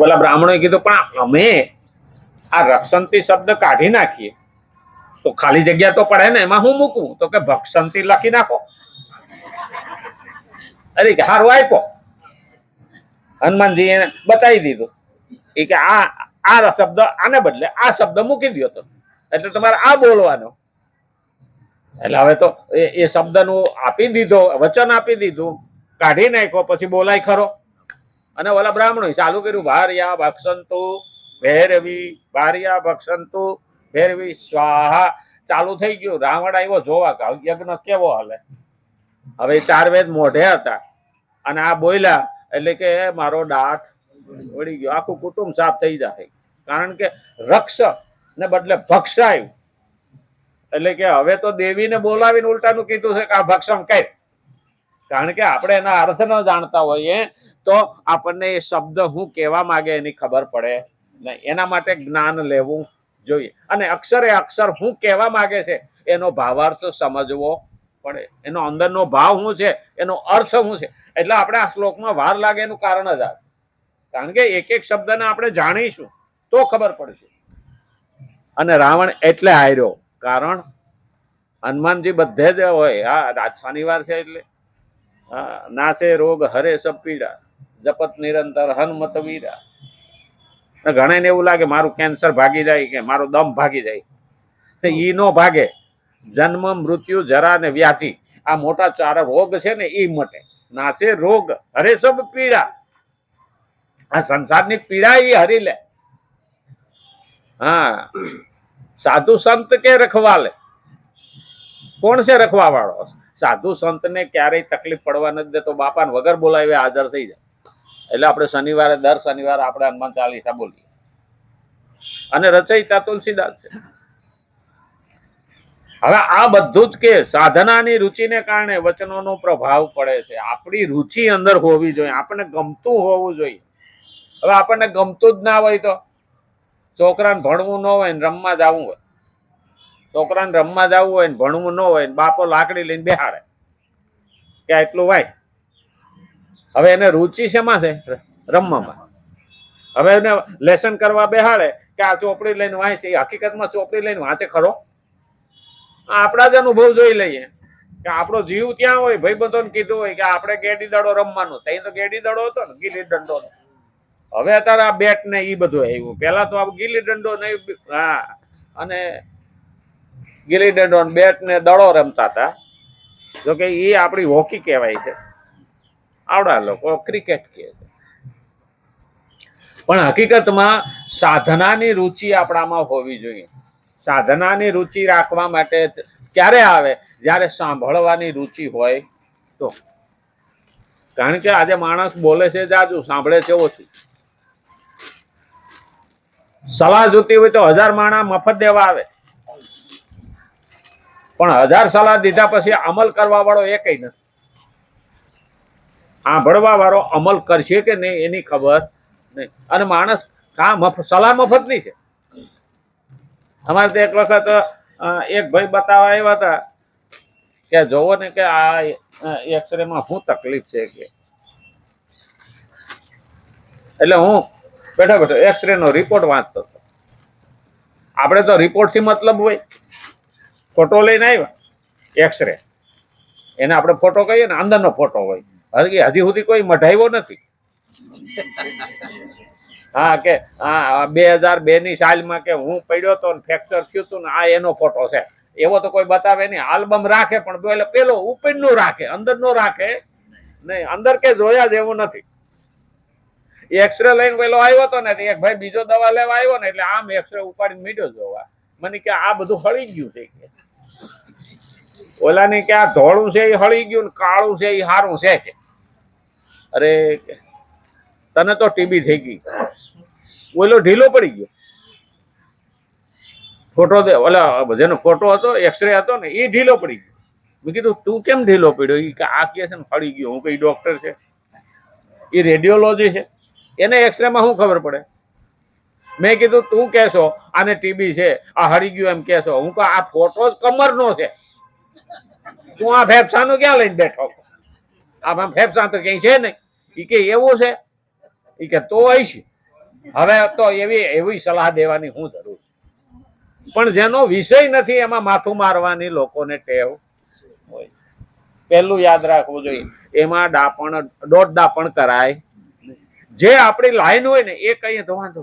ઓલા બ્રાહ્મણોએ કીધું પણ અમે આ રક્ષંતી શબ્દ કાઢી નાખીએ તો ખાલી જગ્યા તો પડે ને, એમાં હું મૂકવું? તો કે ભક્ષંતી લખી નાખો. અરે કે હારું આપ્યો. હનુમાનજી એને બતાવી દીધું એ કે આ શબ્દ આને બદલે આ શબ્દ મૂકી દો તો એટલે તમારે આ બોલવાનો. એટલે હવે તો એ શબ્દનું આપી દીધો, વચન આપી દીધું, કાઢી નાખ્યો, પછી બોલાય ખરો. અને ઓલા બ્રાહ્મણો ચાલુ કર્યું, ભાર્યા ભક્ષંતુ ભૈરવી, ભાર્યા ભક્ષંતુ ભૈરવી સ્વાહા. ચાલુ થઈ ગયું. રાવણ આવ્યો જોવા કે યજ્ઞ કેવો હાલે. હવે 4 વેદ મોઢે હતા અને આ બોલ્યા એટલે કે મારો દાંત વળી ગયો, આખું કુટુંબ સાફ થઈ જાય. કારણ કે રક્ષ ને બદલે ભક્ષાયું. એટલે કે હવે તો દેવીને બોલાવીને ઉલટાનું કીધું છે કે આ ભક્ષણ કઈ. કારણ કે આપણે એના અર્થ ન જાણતા હોઈએ તો આપણને એ શબ્દ હું કહેવા માંગે એની ખબર પડે નહીં. એના માટે જ્ઞાન લેવું જોઈએ. અને અક્ષરે અક્ષર હું કહેવા માંગે છે એનો ભાવાર્થ સમજવો પડે. એનો અંદરનો ભાવ શું છે, એનો અર્થ શું છે. એટલે આપણે આ શ્લોકમાં વાર લાગે એનું કારણ જ આ. કારણ કે એક એક શબ્દને આપણે જાણીશું તો ખબર પડશે. અને રાવણ એટલે હાર્યો કારણ હનુમાનજી બધે જ હોય. હા, આજ શનિવાર છે એટલે નાશે રોગ હરે સબ પીડા, જપત નિરંતર હનુમત વીરા. ઘણાને એવું લાગે મારું કેન્સર ભાગી જાય કે મારો દમ ભાગી જાય. ઈ નો ભાગે. જન્મ મૃત્યુ જરા ને વ્યાધિ આ મોટા 4 રોગ છે ને ઈ મટે. નાશે રોગ હરે સબ પીડા. આ સંસારની પીડા ઈ હરી લે. હા, સાધુ સંત કે રખવાલે. કોણ છે રખવા વાળો? સાધુ સંત ને ક્યારેય તકલીફ પડવા નથી દેતો. બાપાને વગર બોલાવે હાજર થઈ જાય. એટલે આપણે શનિવારે દર શનિવારે આપણે હનુમાન ચાલીસા બોલીએ. અને રચયિતા તુલસીદાસ છે. હવે આ બધું જ કે સાધનાની રુચિને કારણે વચનોનો પ્રભાવ પડે છે. આપણી રુચિ અંદર હોવી જોઈએ, આપણને ગમતું હોવું જોઈએ. હવે આપણને ગમતું જ ના હોય તો છોકરાને ભણવું ન હોય ને રમવા જવું હોય, છોકરાને રમવા જવું હોય ને ભણવું ન હોય ને બાપો લાકડી લઈને બેહાડે કે એટલું વાય. હવે એને રુચિ શેમાં છે? રમવામાં. હવે એને લેસન કરવા બેહાડે કે આ ચોપડી લઈને વાંચે, હકીકતમાં ચોપડી લઈને વાંચે ખરો? આપણા જ અનુભવ જોઈ લઈએ કે આપણો જીવ ત્યાં હોય. ભાઈબંધોને કીધું હોય કે આપણે ગેડી દડો રમવાનું, ત્યાં તો ગેડી દડો હતો ને, ગીલી દંડો. હવે અત્યારે આ બેટ ને ઈ બધું આવ્યું. પેલા તો આ ગીલી દંડો ને, હા, અને ગીલી દંડો ને બેટ ને દડો રમતા હતા. જોકે એ આપણી હોકી કહેવાય છે, આવડા લોકો ક્રિકેટ કહે છે. પણ હકીકતમાં સાધનાની રુચિ આપણામાં હોવી જોઈએ. સાધનાની રુચિ રાખવા માટે ક્યારે આવે? જ્યારે સાંભળવાની રુચિ હોય તો. કારણ કે આજે માણસ બોલે છે જાજુ, સાંભળે છે ઓછું. સલાહ જોતી હોય તો 1000 માણસ મફત દેવા આવે, પણ 1000 સલાહ દીધા પછી અમલ કરવા વાળો એકય નથી. સાંભળવા વાળો અમલ કરશે કે નહીં એની ખબર નહીં. અને માણસ સલાહ મફત નહીં છે. અમારે તો એક વખત એક ભાઈ બતાવવા આવ્યા હતા કે જોવો ને કે આ એક્સરે માં શું તકલીફ છે કે. એટલે હું બેઠો બેઠો એક્સરે નો રિપોર્ટ વાંચતો હતો. આપણે તો રિપોર્ટ થી મતલબ હોય. ફોટો લઈને આવ્યા એક્સરે, એને આપણે ફોટો કહીએ ને, અંદરનો ફોટો હોય. હજી સુધી કોઈ મઢાવ્યો નથી. હા, કે હા 2002 ની સાલમાં કે હું પડ્યો તો ફ્રેક્ચર થયું હતું ને આ એનો ફોટો છે. એવો તો કોઈ બતાવે નહીં. આલ્બમ રાખે પણ પેલો ઉપર નો રાખે, અંદર નો રાખે નહીં. અંદર કે જોયા જેવું નથી. એક્સરે લઈને પેલો આવ્યો હતો ને, એક ભાઈ બીજો દવા લેવા આવ્યો ને, એટલે આમ એક્સરે ઉપાડીને મીડ્યો જોવા. મને કે આ બધું હળી ગયું છે કે. ઓલાની કે આ ધોળું છે એ હળી ગયું ને કાળું છે એ સારું છે કે. અરે તને તો ટીબી થઈ ગઈ. ઓલો ઢીલો પડી ગયો. ફોટો ઓલા જેનો ફોટો હતો, એક્સરે હતો ને, એ ઢીલો પડી ગયો. મેં કીધું તું કેમ ઢીલો પડ્યો? એ કે આ કે છે ને હળી ગયો. હું કઈ ડોક્ટર છે? એ રેડિયોલોજી છે, એને એક્સરે માં શું ખબર પડે? મેં કીધું તું કહેશો આને ટીબી છે, આ હળી ગયું એમ કહેશો. હું કહું આ ફોટો જ કમરનો છે. તું આ ફેફસાનું ક્યાં લઈને બેઠો? આમાં ફેફસા તો કઈ છે નહીં. એ કે એવું છે? એ કે તો આવીશ. હવે તો એવી એવી સલાહ દેવાની હું જરૂર, પણ જેનો વિષય નથી એમાં માથું મારવાની લોકોને ટેવ હોય. પહેલું યાદ રાખવું જોઈએ, એમાં ડાપણ દોઢ ડાપણ કરાય. જે આપણી લાઈન હોય ને એ કહીએ તો વાંધો,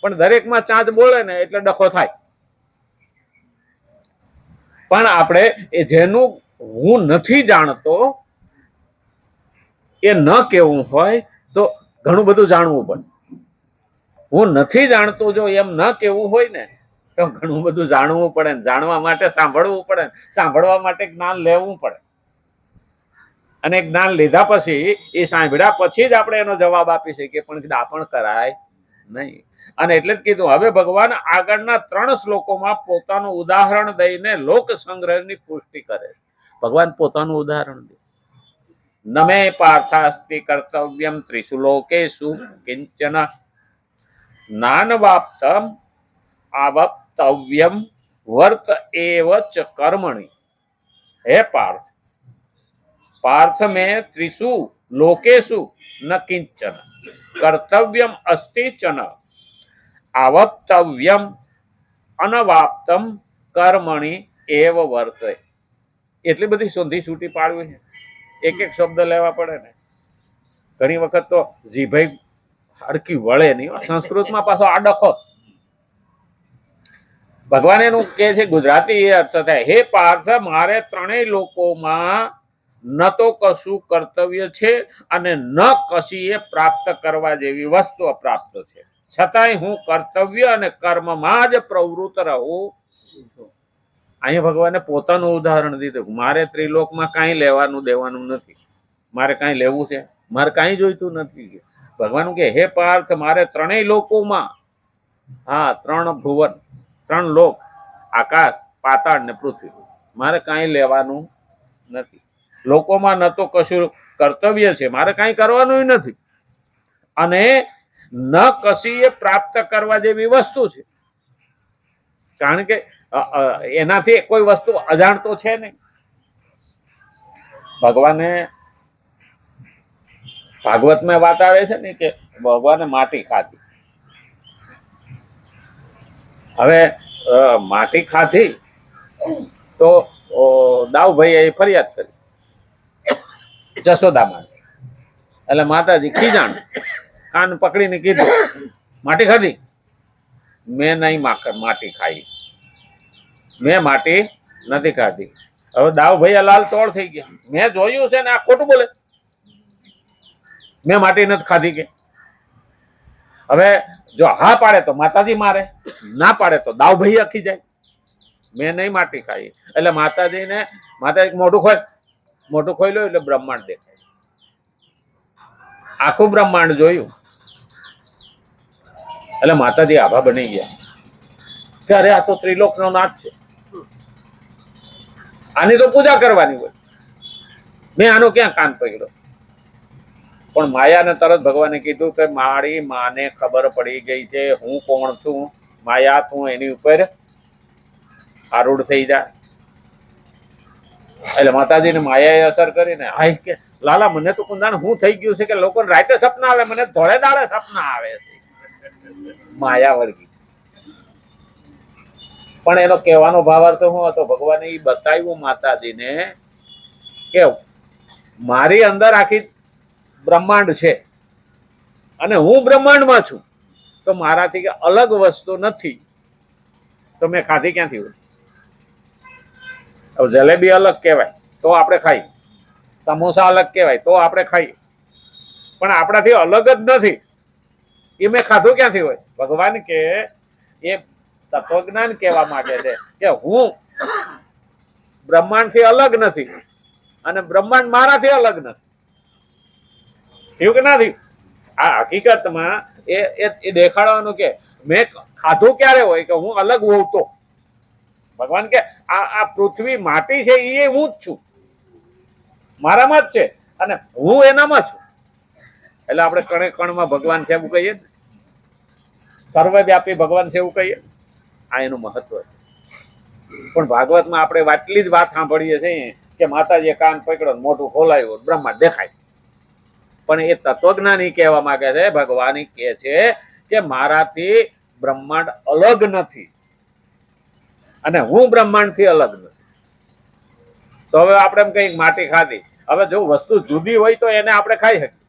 પણ દરેકમાં ચાંચ બોલે ને એટલે ડખો થાય. પણ આપણે એ જેનું હું નથી જાણતો એ ન કેવું હોય તો ઘણું બધું જાણવું પડે. હું નથી જાણતો જો એમ ન કેવું હોય ને તો ઘણું બધું જાણવું પડે. જાણવા માટે સાંભળવું પડે, સાંભળવા માટે જ્ઞાન લેવું પડે, અને જ્ઞાન લીધા પછી એ સાંભળ્યા પછી જ આપણે એનો જવાબ આપી શકીએ, પણ દાપણ કરાય નહીં. અને એટલે જ કીધું, હવે ભગવાન આગળના 3 શ્લોકોમાં પોતાનું ઉદાહરણ દઈને લોક સંગ્રહની પુષ્ટિ કરે. ભગવાન પોતાનું ઉદાહરણ દે. નમે પાર્થાસ્તિ કર્તવ્યમ ત્રિષુ લોકેષુ કિંચન નાનવાપ્તમ આવપ્તવ્યમ વર્ત એવ ચ કર્મણિ. હે પાર્થ, पार्थ में त्रिषु लोकेषु न किंचन कर्तव्यम अस्ति च न आवप्तव्यम अनवाप्तम कर्मणि एव वर्ते. એટલી બધી સંધિ છૂટી પાડવી છે, એક એક શબ્દ લેવા પડે ને. ઘણી વખત તો જીભાઈ હરકી વળે નહીં. સંસ્કૃતમાં પાછો આડખો. ભગવાન એનું કે છે, ગુજરાતી એ અર્થ થાય, હે પાર્થ, મારે 3 લોકોમાં ન તો કશું કર્તવ્ય છે અને ન કશી એ પ્રાપ્ત કરવા જેવી વસ્તુ અપ્રાપ્ત છે, છતાંય હું કર્તવ્ય અને કર્મમાં જ પ્રવૃત્ત રહું. અહીંયા ભગવાને પોતાનું ઉદાહરણ દીધું. મારે ત્રિલોકમાં કાંઈ લેવાનું દેવાનું નથી, મારે કાંઈ લેવું છે, મારે કાંઈ જોઈતું નથી. ભગવાન કે હે પાર્થ, મારે 3 લોકોમાં, હા 3 ભુવન, 3 લોક, આકાશ, પાતાળ ને પૃથ્વી, મારે કાંઈ લેવાનું નથી. લોકોમાં ન તો કશું કર્તવ્ય છે, મારે કાંઈ કરવાનું નથી, અને ન કશી એ પ્રાપ્ત કરવા જેવી વસ્તુ છે. કારણ કે એનાથી કોઈ વસ્તુ અજાણતો છે નહીં. ભગવાને ભાગવતમાં વાત આવે છે ને કે ભગવાને માટી ખાધી. હવે માટી ખાધી તો દાઉભાઈએ ફરિયાદ કરી જશોદામાં. એટલે માતાજી ખીજાણ, કાન પકડીને કીધું, માટી ખાધી? મેં નહીં માટી ખાઈ, મેં માટી નથી ખાધી. હવે દાઉભાઈ લાલ ચોળ થઈ ગયા. મેં જોયું છે ને આ ખોટું બોલે, મેં માટી નથી ખાધી કે. હવે જો હા પાડે તો માતાજી મારે, ના પાડે તો દાઉભાઈ આખી જાય, મેં નહીં માટી ખાઈ. એટલે માતાજીને મોઢું ખોલ્યું એટલે બ્રહ્માંડ દેખાય. આખું બ્રહ્માંડ જોયું એટલે માતાજી આભા બની ગયા કે અરે આ તો ત્રિલોકનો નાથ છે, આની તો પૂજા કરવાની હોય, મેં આનો ક્યાં કાન પકડ્યો. પણ માયાને તરત ભગવાને કીધું કે મારી માને ખબર પડી ગઈ છે હું કોણ છું. માયા તું એની ઉપર આરૂઢ થઈ જા. એટલે માતાજીને માયાએ અસર કરીને હાય કે લાલા મને તો કુંદાણ હું થઈ ગયું છે કે લોકોને રાતે સપના આવે, મને ધોળે દાડે સપના આવે છે. માયા વર્ગી. પણ એનો કહેવાનો ભાવાર્થ શું હતો? ભગવાને એ બતાવ્યું માતાજીને કે મારી અંદર આખી બ્રહ્માંડ છે અને હું બ્રહ્માંડમાં છું, તો મારાથી અલગ વસ્તુ નથી, તો મેં ખાધી ક્યાંથી હોય? હવે જલેબી અલગ કહેવાય તો આપણે ખાઈએ, સમોસા અલગ કહેવાય તો આપણે ખાઈએ, પણ આપણાથી અલગ જ નથી, એ મેં ખાધું ક્યાંથી હોય? ભગવાન કે એ તત્વજ્ઞાન કહેવા માંગે છે કે હું બ્રહ્માંડથી અલગ નથી અને બ્રહ્માંડ મારાથી અલગ નથી. થયું કે નથી? આ હકીકતમાં એ દેખાડવાનું કે મેં ખાધું ક્યારે હોય કે હું અલગ હોઉં તો. ભગવાન કે આ પૃથ્વી માટી છે એ હું જ છું, મારામાં જ છે અને હું એનામાં છું. એટલે આપણે કણે કણમાં ભગવાન છે એવું કહીએ ને, સર્વવ્યાપી ભગવાન છે એવું કહીએ. આ એનું મહત્વ છે. પણ ભાગવતમાં આપણે આટલી જ વાત સાંભળીએ છીએ કે માતાજીએ કાન પકડ્યો, મોઢું ખોલાયું, બ્રહ્માંડ દેખાય. પણ એ તત્વજ્ઞાની કહેવા માંગે છે, ભગવાન કહે છે કે મારાથી બ્રહ્માંડ અલગ નથી અને હું બ્રહ્માંડથી અલગ નથી. તો હવે આપણે એમ કઈ માટી ખાધી, હવે જો વસ્તુ જુદી હોય તો એને આપણે ખાઈ શકીએ.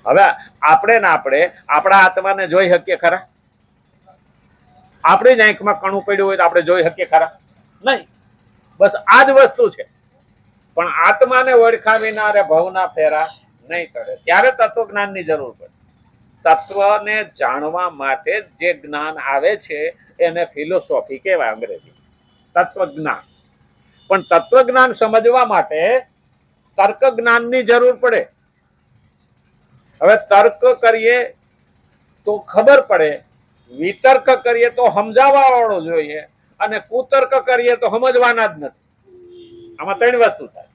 હવે આપણે ને આપણે આપણા આત્માને જોઈ શકીએ ખરા? આપણી જ આંખમાં કણું પડ્યું હોય તો આપણે જોઈ શકીએ ખરા? નહીં. બસ આ જ વસ્તુ છે. પણ આત્માને ઓળખા વિના રે ભવના ફેરા નહીં ચડે. ત્યારે તત્વજ્ઞાનની જરૂર પડે. તત્વને જાણવા માટે જે જ્ઞાન આવે છે એને ફિલોસોફી કહેવાય અંગ્રેજી, તત્વજ્ઞાન. પણ તત્વજ્ઞાન સમજવા માટે તર્ક જ્ઞાનની જરૂર પડે. હવે તર્ક કરીએ તો ખબર પડે, વિતર્ક કરીએ તો સમજાવવા વાળો જોઈએ, અને કુતર્ક કરીએ તો સમજવાના જ નથી. આમાં ત્રણ વસ્તુ થાય: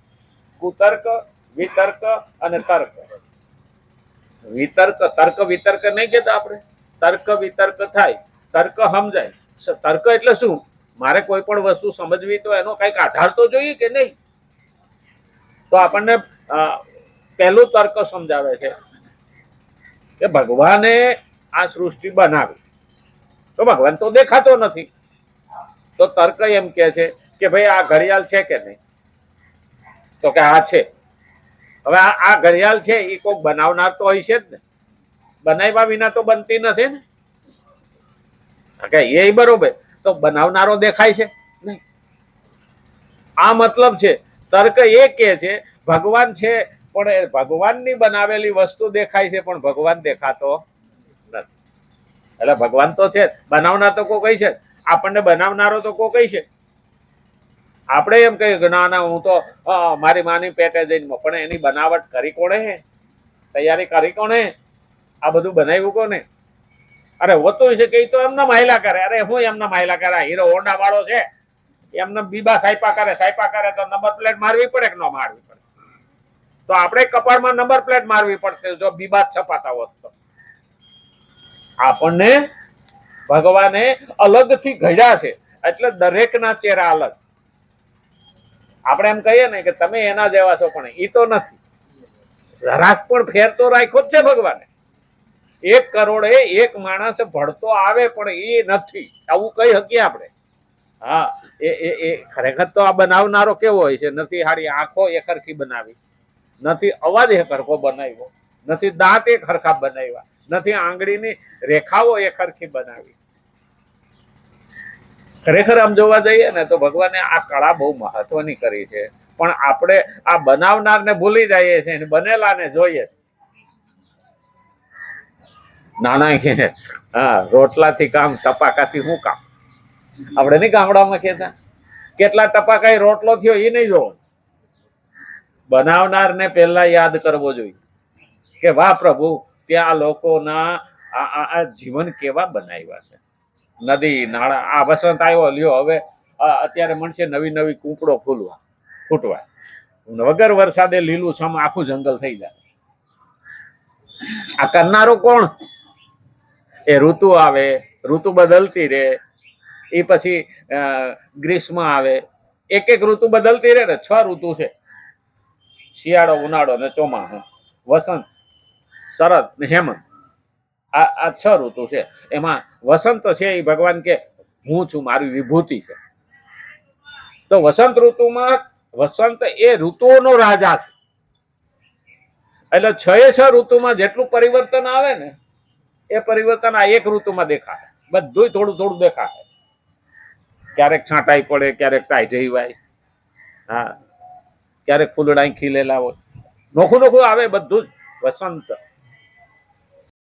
કુતર્ક, વિતર્ક અને તર્ક. વિતર્ક, તર્ક વિતર્ક નહીં કહેતા આપણે, તર્ક વિતર્ક થાય, તર્ક સમજાય. તર્ક એટલે શું? મારે કોઈ પણ વસ્તુ સમજવી તો એનો કઈક આધાર તો જોઈએ કે નહીં? તો આપણને પહેલું તર્ક સમજાવે છે કે ભગવાને આ સૃષ્ટિ બનાવી, તો ભગવાન તો દેખાતો નથી. તો તર્ક એમ કે છે કે ભાઈ આ ઘડિયાળ છે કે નહીં? તો કે આ છે. હવે આ ઘડિયાળ છે એ કોઈક બનાવનાર તો હોય છે જ ને, બનાવ્યા વિના તો બનતી નથી ને. એ બરોબર, તો બનાવનારો દેખાય છે નહીં. આ મતલબ છે. તર્ક એ કે છે ભગવાન છે, પણ ભગવાનની બનાવેલી વસ્તુ દેખાય છે, પણ ભગવાન દેખાતો નથી. એટલે ભગવાન તો છે, બનાવનાર તો કોઈ છે, આપણને બનાવનારો તો કોઈ છે. આપણે એમ કહીએ કે ના ના હું તો મારી માની પેટે જઈને, પણ એની બનાવટ કરી કોણે? તૈયારી કરી કોણે? આ બધું બનાવ્યું કોને? અરે હોતું છે કે તો એમના માયલા કરે. અરે હું એમના માયલા કરે? હીરો હોન્ડા વાળો છે, એમને બીબા સાયપા કરે તો નંબર પ્લેટ મારવી પડે કે ન મારવી પડે? તો આપણે કપાળમાં નંબર પ્લેટ મારવી પડશે જો બીબા છપાતા હોત તો. આપણને ભગવાને અલગથી ઘડ્યા છે, એટલે દરેકના ચહેરા અલગ. આપણે એમ કહીએ ને કે તમે એના જેવા છો, પણ એ તો નથી. જરાક પણ ફેર તો રાખ્યો જ છે ભગવાને. 1 કરોડે 1 માણસ ભળતો આવે, પણ એ નથી, આવું કહી શકીએ આપણે. હા, એ ખરેખર તો આ બનાવનારો કેવો હોય છે? નથી હારી આંખો એ ખરખી બનાવી, નથી અવાજ એ ખરખો બનાવ્યો, નથી દાંત એ ખરખા બનાવ્યા, નથી આંગળીની રેખાઓ એ ખરખી બનાવી. ખરેખર આમ જોવા જઈએ ને તો ભગવાને આ કળા બહુ મહત્વની કરી છે, પણ આપણે આ બનાવનારને ભૂલી જઈએ છીએ, બનેલાને જોઈએ છે. નાના કે હા, રોટલાથી કામ, ટપાકાથી શું કામ? આપણે નહીં ગામડામાં કહેતા, કેટલા ટપાકા રોટલો થયો એ નહીં જોવો. બનાવનારને પહેલા યાદ કરવો જોઈએ કે વાહ પ્રભુ, ત્યાં લોકોના આ જીવન કેવા બનાવ્યા છે. નદી નાળા, આ વસંત આવ્યો લ્યો, હવે અત્યારે મળશે નવી નવી કૂંપડો ફૂટવા. વગર વરસાદે લીલું છમ આખું જંગલ થઈ જાય. આ કરનારો કોણ? એ ઋતુ આવે, ઋતુ બદલતી રહે, એ પછી ગ્રીષ્મ આવે, એક ઋતુ બદલતી રહે ને. 6 ઋતુ છે: શિયાળો, ઉનાળો ને ચોમાસું, વસંત, શરદ ને હેમંત. આ 6 ઋતુ છે. એમાં વસંત છે એ ભગવાન કે હું છું, મારી વિભૂતિ છે. તો વસંત ઋતુમાં, વસંત એ ઋતુઓનો રાજા છે. એટલે 6 ઋતુમાં જેટલું પરિવર્તન આવે ને, એ પરિવર્તન આ 1 ઋતુમાં દેખાય. બધું થોડું થોડું દેખાય. ક્યારેક છાંટાઈ પડે, ક્યારેક ટાઢી વાય, હા, ક્યારેક ફૂલડા ખીલેલા હોય, નોખું નોખું આવે બધું જ. વસંત